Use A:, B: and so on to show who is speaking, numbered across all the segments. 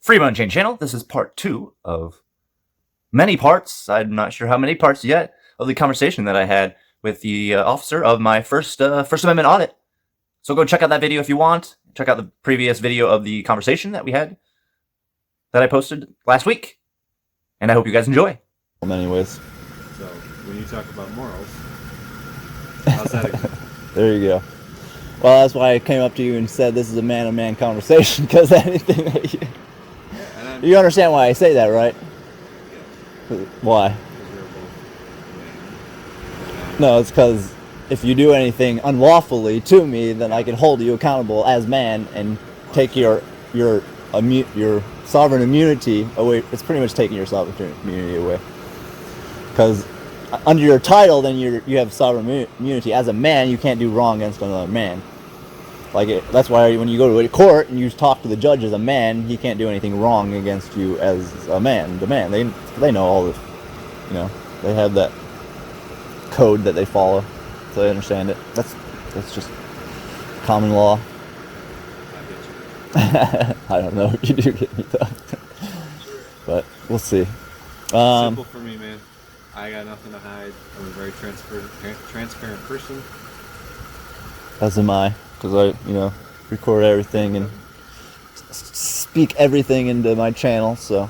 A: Free Unchained channel. This is part 2 of many parts. I'm not sure how many parts yet of the conversation that I had with the officer of my First Amendment audit. So go check out that video if you want. Check out the previous video of the conversation that we had that I posted last week. And I hope you guys enjoy.
B: Anyways.
C: So, when you talk about morals, how's that example?
B: There you go. Well, that's why I came up to you and said this is a man-to-man conversation, because anything that you understand why I say that, right?
C: Yeah.
B: Why?
C: Because we're both men.
B: No, it's because if you do anything unlawfully to me, then I can hold you accountable as man and take your sovereign immunity away. It's pretty much taking your sovereign immunity away. Because under your title, then you have sovereign immunity. As a man, you can't do wrong against another man. That's why when you go to a court and you talk to the judge as a man, he can't do anything wrong against you as a man. The man, they know all this, they have that code that they follow, so they understand it. That's just common law. I don't know if you do get me though, but we'll see.
C: Simple for me, man. I got nothing to hide. I'm a very transparent person.
B: As am I, because I, record everything and speak everything into my channel, so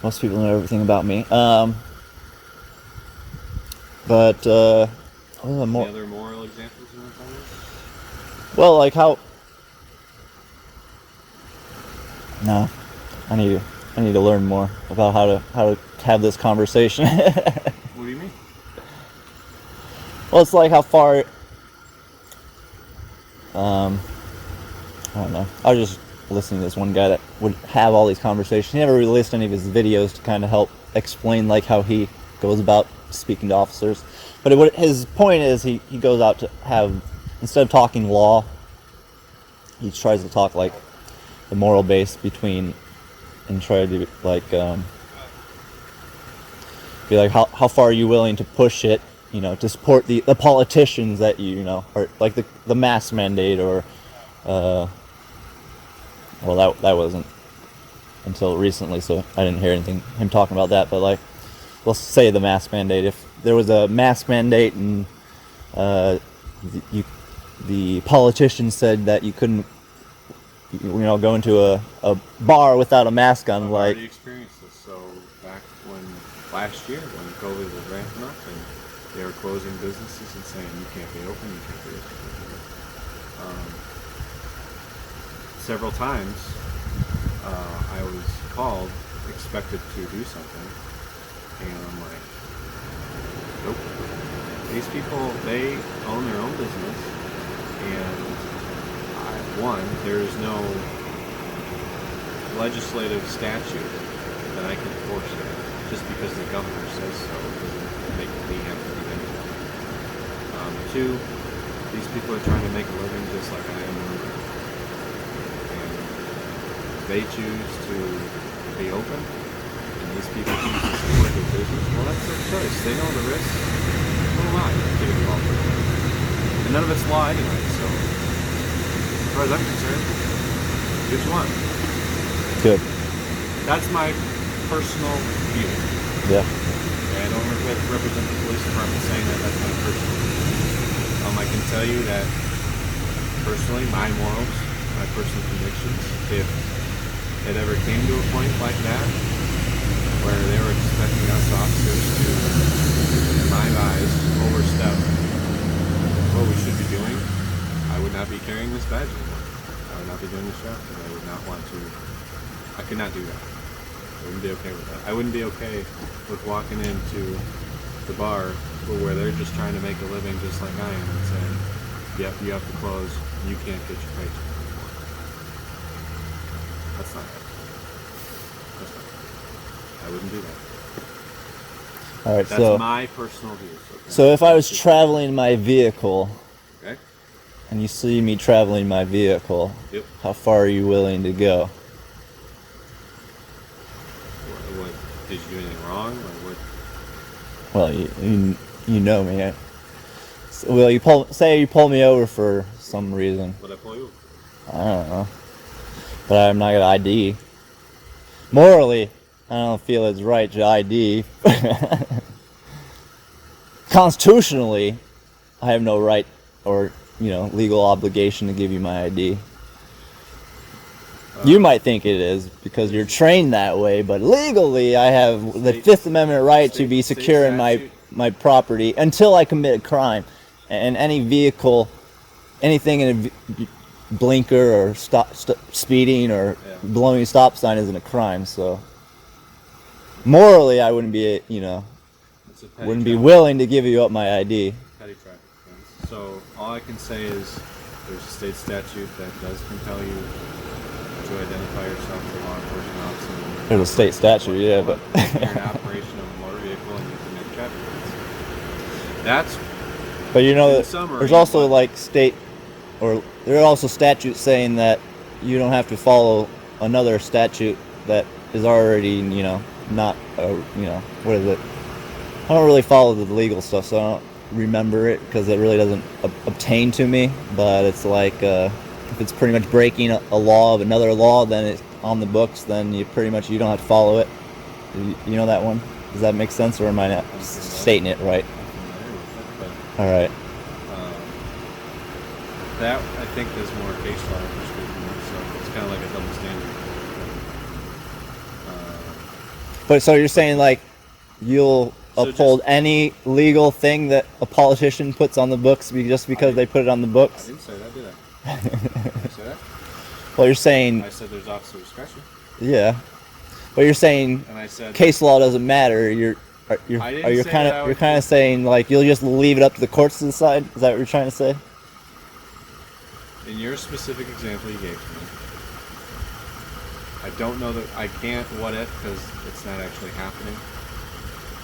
B: most people know everything about me. But
C: Any other moral examples you want to find out?
B: Well, like how? No, I need to learn more about how to have this conversation.
C: What do you mean?
B: Well, it's like how far. I don't know. I was just listening to this one guy that would have all these conversations. He never released any of his videos to kind of help explain like how he goes about speaking to officers. But his point is he goes out to have, instead of talking law, he tries to talk like the moral base between, and try to be like how far are you willing to push it, to support the politicians that are like the mask mandate or well that wasn't until recently, so I didn't hear him talking about that, but like let's say the mask mandate, if there was a mask mandate and the politician said that you couldn't go into a bar without a mask on.
C: I've
B: like
C: already experienced this. So back last year when COVID was ramping up and they were closing businesses and saying you can't be open, you can't be open. Several times I was called, expected to do something, and I'm like, nope. These people, they own their own business, and there's no legislative statute that I can force it. Just because the governor says so doesn't make me have to do anything. Two, these people are trying to make a living just like I am. And they choose to be open, and these people choose to support their business. Well, that's their choice. They know the risks. Who am I to get involved with it? And none of it's law anyway, so as far as I'm concerned, do what you want.
B: good.
C: That's my personal view.
B: Yeah.
C: I don't represent the police department saying that. That's my personal view. I can tell you that personally, my morals, my personal convictions, if it ever came to a point like that, where they were expecting us officers to, in my eyes, overstep what we should be doing, I would not be carrying this badge anymore. I would not be doing this job. I would not want to. I could not do that. I wouldn't be okay with that. I wouldn't be okay with walking into the bar where they're just trying to make a living just like I am and saying, yep, you have to close, you can't get your paycheck anymore. That's not right. That's not right. I wouldn't do that.
B: All right.
C: That's my personal view.
B: So if I was traveling my vehicle,
C: okay,
B: and you see me traveling my vehicle,
C: yep,
B: how far are you willing to go?
C: What did you do anything wrong, or what?
B: Well, you know me. Well, you pull me over for some reason.
C: What'd I pull you over?
B: I don't know, but I'm not gonna ID. Morally, I don't feel it's right to ID. Constitutionally, I have no right or, legal obligation to give you my ID. You might think it is because you're trained that way, but legally I have the Fifth Amendment right to be secure in my property until I commit a crime. And any vehicle, anything in a blinker or speeding or blowing a stop sign isn't a crime. So morally, I wouldn't be, wouldn't be willing to give you up my ID.
C: Petty traffic offense. So all I can say is there's a state statute that does compel you to identify yourself as a law enforcement officer.
B: There's a state statute, yeah, but
C: you're in operation of a motor vehicle and you commit traffic offense. That's.
B: But there's also like there are also statutes saying that you don't have to follow another statute that is already, not, what is it? I don't really follow the legal stuff, so I don't remember it because it really doesn't obtain to me. But it's like if it's pretty much breaking a law of another law, then it's on the books. Then you don't have to follow it. You know that one? Does that make sense, or am I not stating it right? All right.
C: That I think there's more case law for speaking of, so it's kind of like a double standard.
B: But so you're saying like you'll uphold any legal thing that a politician puts on the books just because they put it on the books?
C: I didn't say that, did I? Did I say that?
B: Well, you're saying.
C: I said there's officer discretion.
B: Yeah, but you're saying
C: and I said
B: case law doesn't matter. You're kind of saying like you'll just leave it up to the courts to decide. Is that what you're trying to say?
C: In your specific example you gave to me, I don't know that I can't what if because it's not actually happening.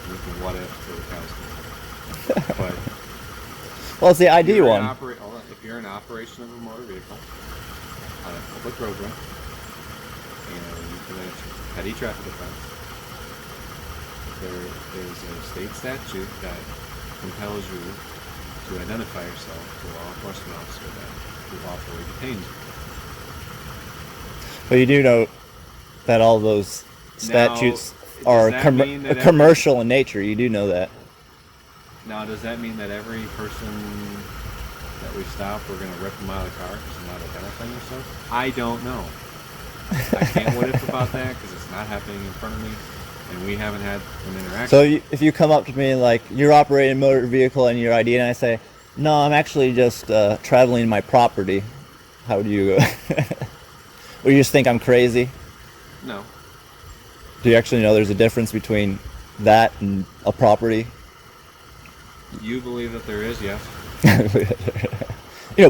C: You can what if till the cows come home. But
B: well, it's the ID one.
C: If you're in operation of a motor vehicle on a public roadway and you commit a petty traffic offense, there is a state statute that compels you to identify yourself to a law enforcement officer that lawfully detains you.
B: But you do know that all those statutes are commercial in nature. You do know that.
C: Now, does that mean that every person that we stop, we're going to rip them out of the car because they're not identifying themselves? I don't know. I can't what if about that because it's not happening in front of me, and we haven't had an interaction.
B: So if you come up to me like you're operating a motor vehicle and your ID, and I say, no, I'm actually just traveling my property. How do you Or you just think I'm crazy?
C: No.
B: Do you actually know there's a difference between that and a property?
C: You believe that there is, yes.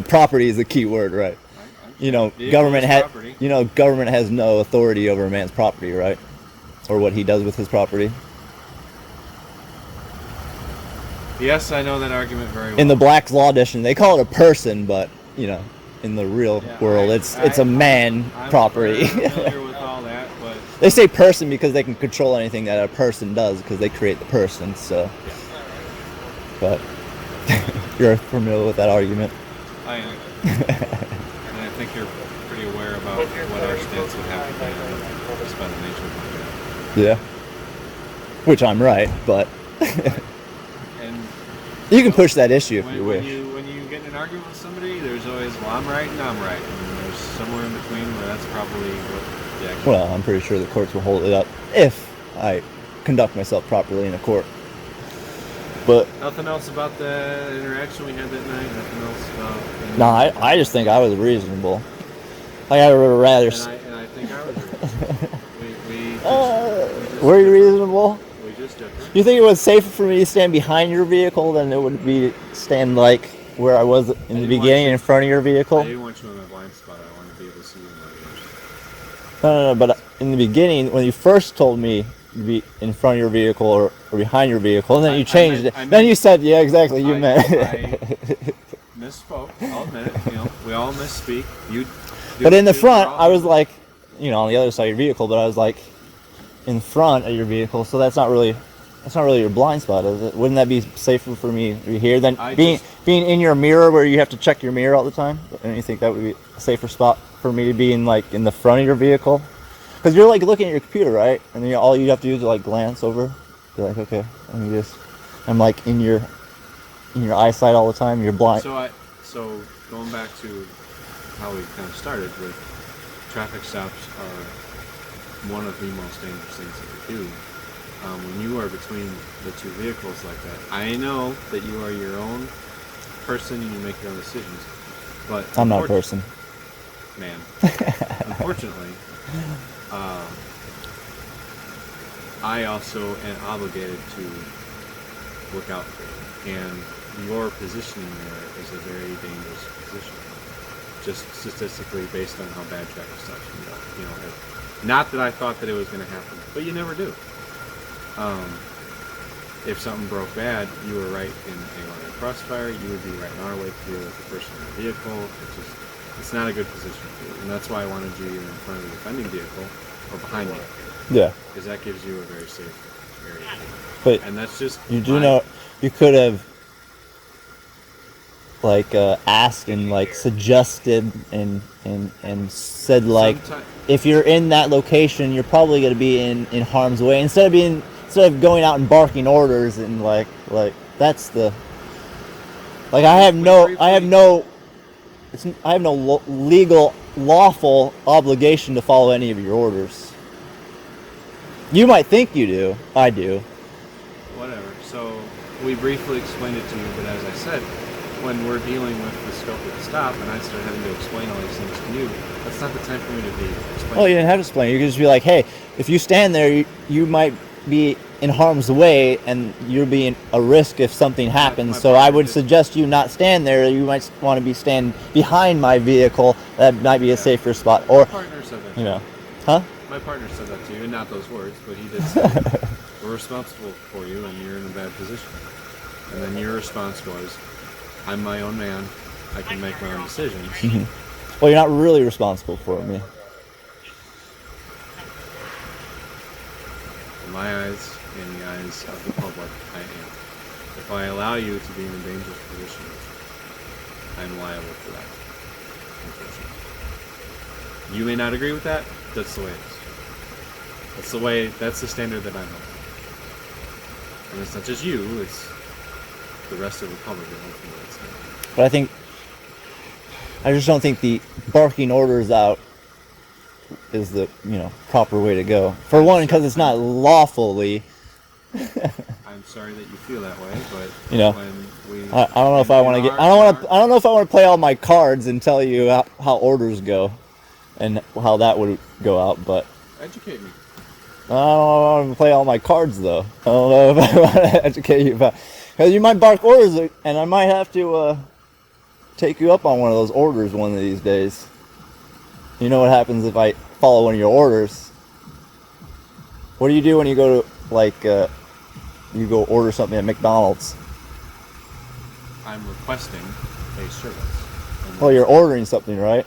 B: Property is the key word, right? Government has no authority over a man's property, right? Or what he does with his property.
C: Yes, I know that argument very well.
B: In the Black's Law edition, they call it a person, but in the real world, it's a man property.
C: I'm familiar with all that, but
B: they say person because they can control anything that a person does because they create the person. So, but you're familiar with that argument.
C: I am, and I think you're pretty aware about what our stance would have to be just by the nature of it.
B: Yeah. Which I'm right, but.
C: And
B: you can push that issue if you wish.
C: When you get in an argument with somebody, there's always, well, I'm right and I'm right. And there's somewhere in between where that's probably what the action.
B: Well, I'm pretty sure the courts will hold it up if I conduct myself properly in a court. But
C: nothing else about the interaction we had that night? Nothing else about...
B: No, I just think I was reasonable. I would rather...
C: And I think I was reasonable. we just
B: were you reasonable?
C: We just did.
B: You think it was safer for me to stand behind your vehicle than it would be stand like where I was in the beginning in front of your vehicle?
C: I didn't want you in my blind spot. I wanted to be able to see you in my ears.
B: No, but in the beginning, when you first told me to be in front of your vehicle or behind your vehicle, and then you changed it. Then you said, yeah, exactly, you meant
C: I misspoke. I'll admit it. We all misspeak.
B: But in the front, I was like, on the other side of your vehicle, but I was like in front of your vehicle, so that's not really your blind spot, is it? Wouldn't that be safer for me to be here than being in your mirror where you have to check your mirror all the time? Don't you think that would be a safer spot for me to be in the front of your vehicle? Because you're like looking at your computer, right? And then all you have to do is like glance over. You're like, okay, let me just. I'm like in your eyesight all the time. You're blind.
C: So going back to how we kind of started with traffic stops are one of the most dangerous things that we do. When you are between the two vehicles like that, I know that you are your own person and you make your own decisions, but
B: I'm not a person.
C: Man, unfortunately, I also am obligated to look out for you, and your positioning there is a very dangerous position, just statistically based on how bad traffic stops you know. Not that I thought that it was going to happen, but you never do. If something broke bad, you were right in a line of crossfire. You would be right in our way to deal with the person in the vehicle. It's not a good position for you, and that's why I wanted you either in front of the defending vehicle or behind you.
B: Yeah.
C: Because that gives you a very safe area.
B: But
C: and that's just
B: you do know you could have like asked and like suggested and said like if you're in that location, you're probably going to be in harm's way instead of going out and barking orders and like that's the like I have no legal lawful obligation to follow any of your orders. You might think you do. I do.
C: Whatever. So we briefly explained it to you, but as I said, when we're dealing with the scope of the stop and I start having to explain all these things to you, that's not the time for me to be explaining.
B: Oh, you didn't have to explain. You could just be like, hey, if you stand there, you might be in harm's way and you're being a risk if something happens. So I would suggest you not stand there. You might want to be stand behind my vehicle. That might be a safer spot. Or,
C: my partner said that.
B: You know, huh?
C: My partner said that to you, and not those words, but he did say we're responsible for you and you're in a bad position. And then your response was, I'm my own man. I can make my own decisions.
B: Mm-hmm. Well, you're not really responsible for me.
C: In my eyes, in the eyes of the public, I am. If I allow you to be in a dangerous position, I'm liable for that. Unfortunately. You may not agree with that. That's the way it is. That's the standard that I'm on. And it's not just you, it's the rest of the public that ultimately it's not.
B: But I just don't think the barking orders out is the proper way to go. For one, because it's not lawfully.
C: I'm sorry that you feel that way, but when we
B: I don't know if I want to get. I don't know if I want to play all my cards and tell you how orders go, and how that would go out. But
C: educate me.
B: I don't want to play all my cards though. I don't know if I want to educate you about, because you might bark orders and I might have to take you up on one of those orders one of these days. You know what happens if I follow one of your orders? What do you do when you go to you go order something at McDonald's?
C: I'm requesting a service.
B: Well, you're ordering something, right?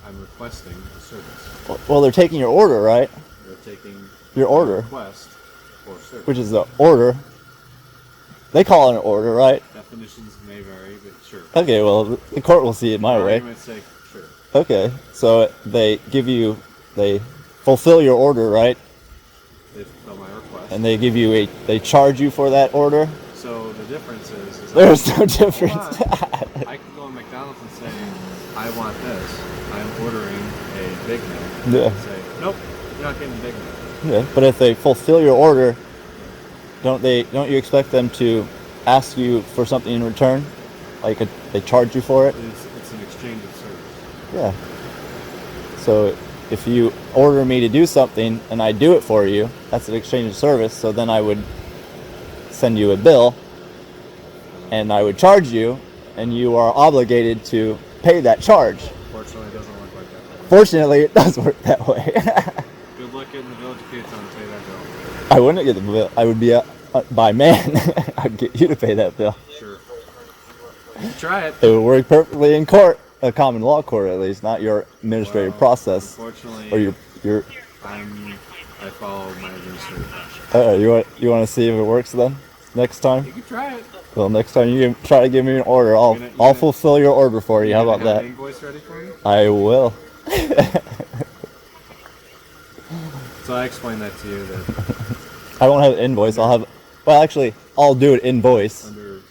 C: I'm requesting a service.
B: Well, they're taking your order, right?
C: They're taking
B: your order.
C: Request for service.
B: Which is the order. They call it an order, right?
C: Definitions may vary, but sure.
B: Okay, well, the court will see it my way.
C: Say, sure.
B: Okay, so they fulfill your order, right?
C: They fulfill my request.
B: And they they charge you for that order?
C: So the difference is
B: there's no difference.
C: I can go to McDonald's and say, I want this. I'm ordering a Big Mac.
B: Yeah.
C: And say, nope, you're not getting a Big Mac.
B: Yeah, but if they fulfill your order, don't you expect them to ask you for something in return? Like they charge you for it?
C: It's an exchange of service.
B: Yeah. So if you order me to do something and I do it for you, that's an exchange of service. So then I would send you a bill and I would charge you, and you are obligated to pay that charge.
C: Fortunately, it doesn't work like that.
B: Fortunately, it does work that way.
C: Good luck getting the bill to pay that bill.
B: I wouldn't get the bill. I would be by man. I'd get you to pay that bill.
C: Sure. You try it.
B: It would work perfectly in court, a common law court at least, not your administrative process.
C: Unfortunately,
B: or your.
C: I follow my administrative process.
B: You want to see if it works then? Next time?
C: You can try it.
B: Well, next time you can try to give me an order. I'll fulfill your order for you. How about that?
C: An invoice ready for me?
B: I will.
C: So I explained that to you that
B: I won't have an invoice. I'll have, well, actually, I'll do it invoice.
C: under,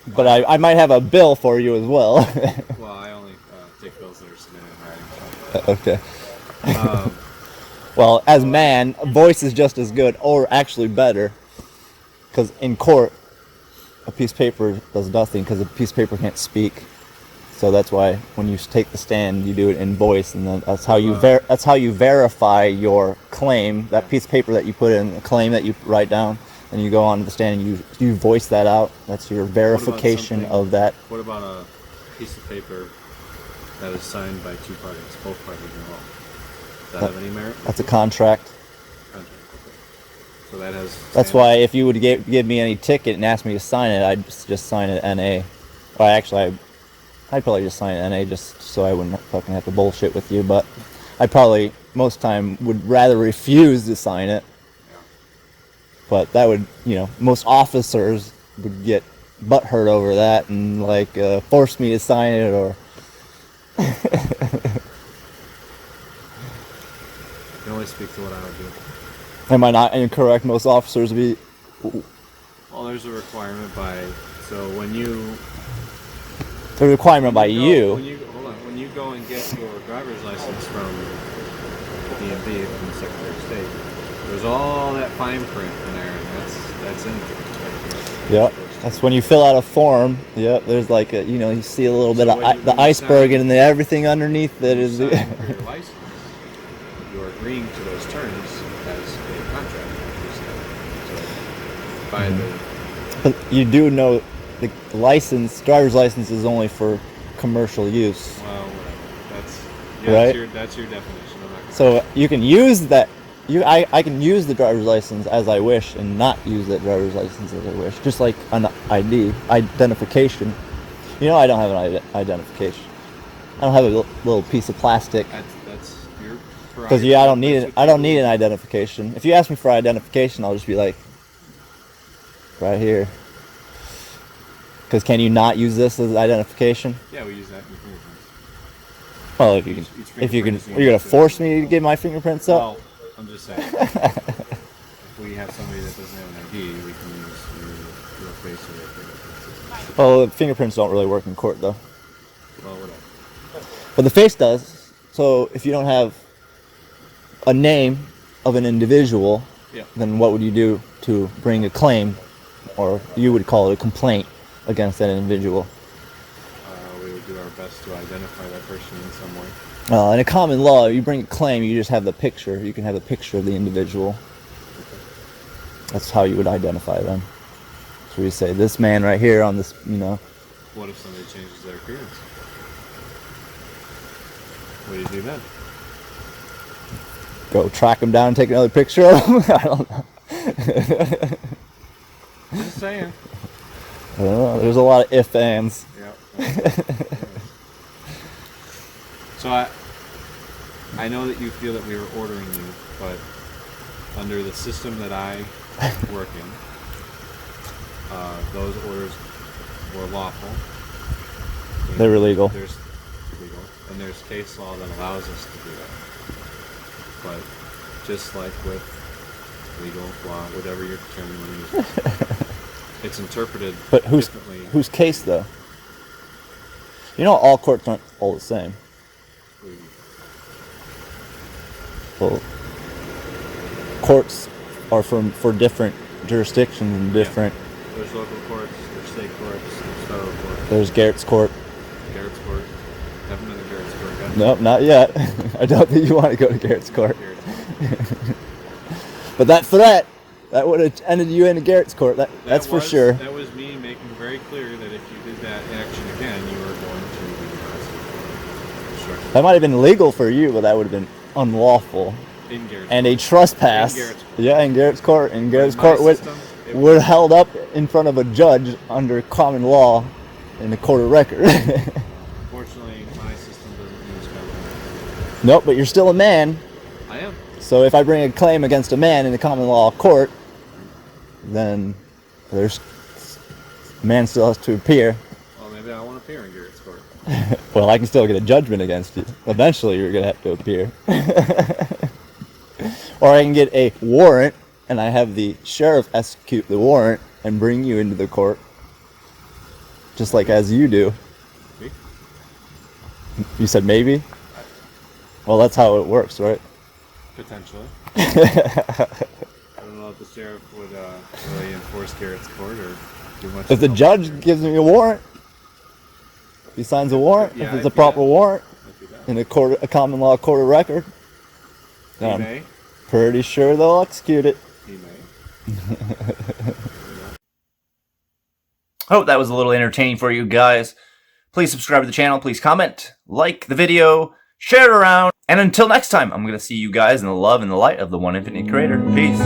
B: But I might have a bill for you as well.
C: well, I only take bills that are submitted in writing.
B: Okay.
C: Um,
B: Well, as man, voice is just as good, or actually better. Because in court, a piece of paper does nothing because a piece of paper can't speak. So that's why when you take the stand, you do it in voice, and then that's how you verify your claim. That piece of paper that you put in, a claim that you write down, and you go on to the stand and you voice that out. That's your verification of that.
C: What about a piece of paper that is signed by two parties, both parties involved? Does that have any merit?
B: That's a contract.
C: Okay. So that has.
B: That's why if you would give me any ticket and ask me to sign it, I'd just sign it NA. Well, actually, I'd probably just sign it NA just so I wouldn't fucking have to bullshit with you. But I probably most time would rather refuse to sign it.
C: Yeah.
B: But that would, most officers would get butthurt over that and like force me to sign it or.
C: I can only speak to what I would do.
B: Am I not incorrect? Most officers would be.
C: Well, there's a requirement so when you.
B: The requirement by you.
C: When you go and get your driver's license from the DMV, from the Secretary of State, there's all that fine print in there, and that's in there.
B: Yep. That's when you fill out a form. Yep. There's like you see a little bit of
C: when
B: the
C: you
B: iceberg
C: sign-
B: and then everything underneath that is.
C: You sign for your license, you're agreeing to those terms as a contract. So by
B: But you do know the driver's license is only for commercial use.
C: well, whatever.
B: Right?
C: That's your definition. I'm not gonna
B: So you can use that. I can use the driver's license as I wish and not use that driver's license as I wish. Just like an identification. I don't have an identification. I don't have a little piece of plastic.
C: That's your
B: Because I don't need it. I don't need an identification. If you ask me for identification, I'll just be like, right here. Because can you not use this as identification?
C: Yeah, we use that in your fingerprints.
B: Well, you're gonna force me to give my fingerprints up.
C: Well, I'm just saying. If we have somebody that doesn't have an ID, we can use your face or your fingerprints.
B: Well, fingerprints don't really work in court though.
C: Well, whatever.
B: But the face does. So if you don't have a name of an individual,
C: Yeah.
B: then what would you do to bring a claim, or you would call it a complaint against that individual?
C: We would do our best to identify that person in some way.
B: In a common law, you bring a claim, you just have the picture. You can have a picture of the individual. That's how you would identify them. So we say, this man right here on this,
C: What if somebody changes their appearance? What do you do then?
B: go track him down and take another picture of him. I don't know.
C: Just saying.
B: I don't know. There's a lot of if ands.
C: Yeah. So I know that you feel that we were ordering you, but under the system that I work in, those orders were lawful.
B: They're illegal.
C: There's illegal, and there's case law that allows us to do that. But just like with legal law, whatever your term you want to use, it's interpreted
B: But
C: differently.
B: whose case though? All courts aren't all the same. Well, courts are for different jurisdictions and different.
C: Yeah. There's local courts, there's state courts, there's federal courts.
B: There's Garrett's court.
C: Garrett's court. Haven't been to Garrett's court yet.
B: Nope, not yet. I don't think you want to go to Garrett's court.
C: Garrett's court.
B: But that threat, that would have ended you in Garrett's court. That's for sure.
C: That was me making very clear that if you did that action again, you were going to be arrested.
B: That might have been legal for you, but that would have been unlawful.
C: In Garrett's
B: And
C: court.
B: a trespass.
C: In Garrett's court.
B: Yeah, in Garrett's court. And Garrett's
C: my
B: court
C: system,
B: would held up in front of a judge under common law in the court of record.
C: Unfortunately, my system doesn't use common
B: Nope, but you're still a man.
C: law. I am.
B: So if I bring a claim against a man in the common law court, then man still has to appear.
C: Well, maybe I won't appear in Garrett's court.
B: Well, I can still get a judgment against you. Eventually, you're gonna have to appear. Or I can get a warrant, and I have the sheriff execute the warrant and bring you into the court. Just like as you do.
C: Me?
B: You said maybe? Well, that's how it works, right?
C: Potentially. I don't know if the sheriff would really enforce Garrett's court or do much.
B: If the judge gives me a warrant, he signs a warrant,
C: Yeah,
B: if it's a proper warrant, in a common law court of record,
C: He
B: then
C: may.
B: I'm pretty sure they'll execute it.
C: He may.
A: Hope that was a little entertaining for you guys. Please subscribe to the channel. Please comment, like the video, share it around. And until next time, I'm going to see you guys in the love and the light of the One Infinite Creator. Peace.